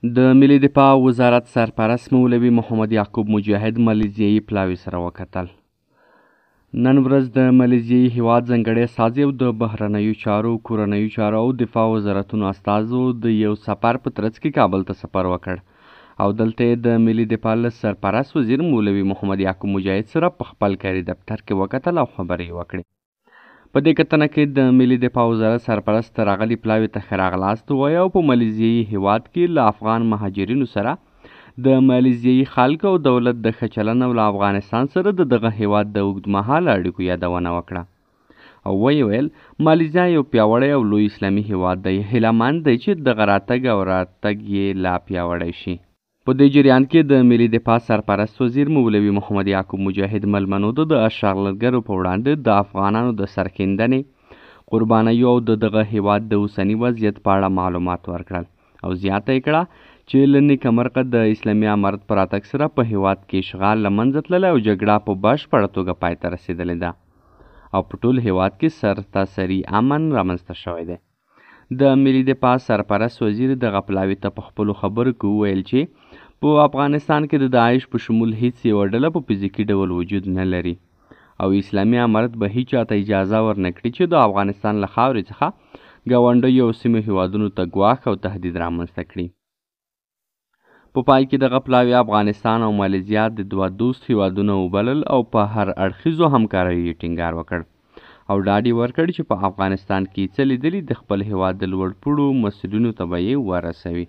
د ملي دفاع وزارت سرپرست مولوي محمد یعقوب مجاهد ملیزیایي پلاوي سره وکتل. نن ورځ د ملیزیایي هیواد ځانګړی استازي او د بهرنیو چارو، کورنیو چارو او دفاع وزارتونو استازو د یو سفر په ترڅ کې کابل ته سفر وکړ او دلته یې د ملي دفاع له سرپرست وزیر مولوي محمد یعقوب مجاهد سره په خپل کاري دفتر کې وکتل او خبرې وکړې. په دې کتنه کې د ملي دفاع وزارت سرپرست راغلي پلاوي ته ښه راغلاست ووایه او په ملیزیایي هیواد کې له افغان مهاجرینو سره د ملیزیایي خلکو او دولت د ښه چلن او له افغانستان سره د دغه هیواد د اوږدمهاله اړیکو یادونه وکړه او ویې ویل مالیزیا یو پیاوړی او لوی اسلامي هیواد دی، هیله مند دی چې دغه راتګ او راتګ یې لا پیاوړی شي. په دې جریان کې د ملي دفاع سرپرست وزیر مولوي محمد یعقوب مجاهد ملمنو د اشغالګرو په وړاندې د افغانانو د سرښندنې، قربانیو او د دغه هیواد د اوسني وضعیت په اړه معلومات ورکړل او زیاته یې کړه چې له نیکه مرغه د اسلامي امارت په راتګ سره په هیواد کې اشغال له منځه تللی او جګړه په بشپړه توګه پای ته رسېدلې ده او په ټول هیواد کې سرتاسري امن رامنځته شوی دی. د ملي دفاع سرپرست وزیر دغه پلاوي ته په خپلو خبرو کې وویل چې په افغانستان کې د داعش په شمول هیڅ یوه ډله په فزیکي ډول وجود نه لري او اسلامي امارت به هیچا ته اجازه ورنه کړي چې د افغانستان له خاورې څخه ګاونډیو او سیمو هیوادونو ته ګواښ او تهدید رامنځته کړي. په پای کې دغه پلاوي افغانستان او مالیزیا د دوه دوست هیوادونه وبلل او په هر اړخیزو همکاریو ټینګار وکړ او ډاډ یې ورکړ چې په افغانستان کې څه لیدلي د خپل هیواد د لوړ پوړو مسؤلینو ته به یې ورسوي.